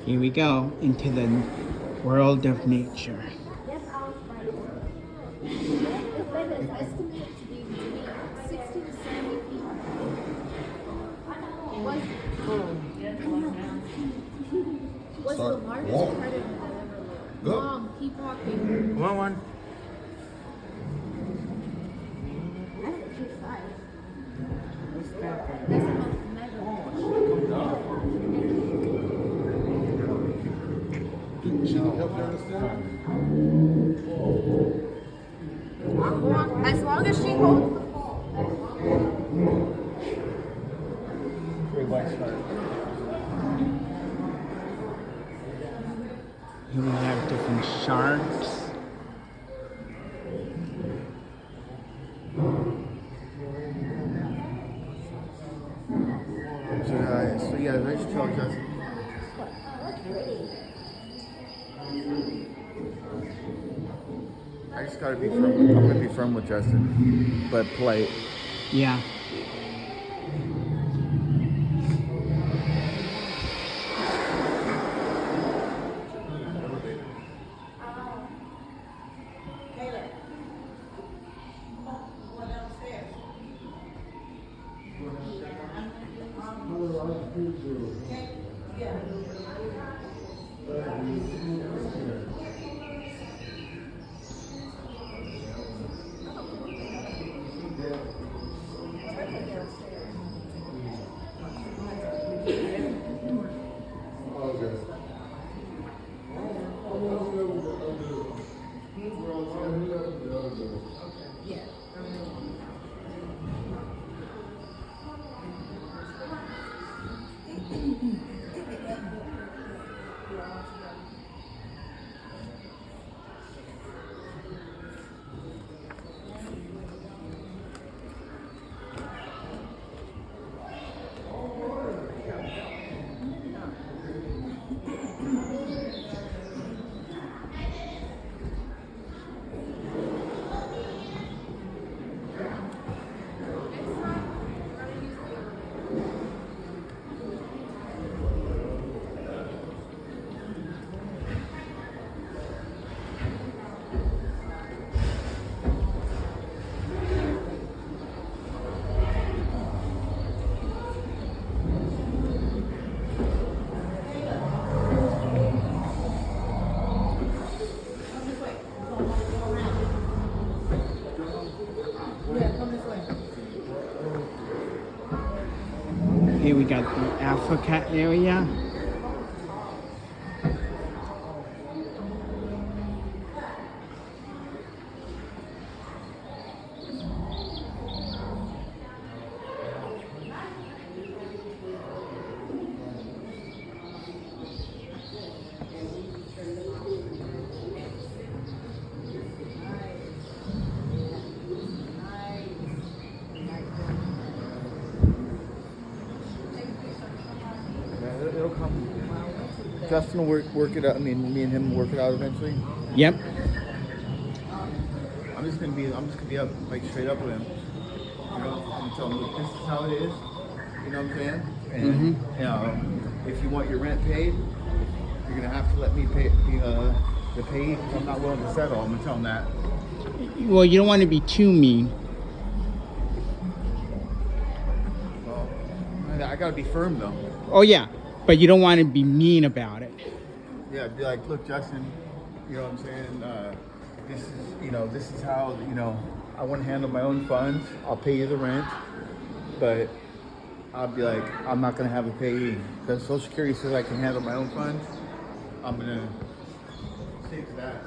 Here we go into the world of nature. Yes, I was right. This bed is estimated to be between 60 to 70 feet. Was the largest predator that ever lived. Go. Mom, keep walking. One. That's a true size. That's the most measurable. She can help you understand. As long as she holds the pole. Great white shark. Here we have different sharks. So yeah, let's tell Justin. I just gotta be firm. I'm gonna be firm with Justin, but polite. Yeah. Here we got the Africa area. It'll come. Justin will work it out. I mean, me and him will work it out eventually. Yep. I'm just gonna be up, like straight up with him. You know, and tell him, look, this is how it is. You know what I'm saying? And you know, if you want your rent paid, you're gonna have to let me pay the pay. Because I'm not willing to settle. I'm gonna tell him that. Well, you don't want to be too mean. Well, I gotta be firm though. Oh yeah, but you don't want to be mean about it. Yeah, be like, look, Justin. You know what I'm saying? This is how, I want to handle my own funds. I'll pay you the rent, but I'll be like, I'm not going to have a payee. Because Social Security says I can handle my own funds. I'm going to stick to that.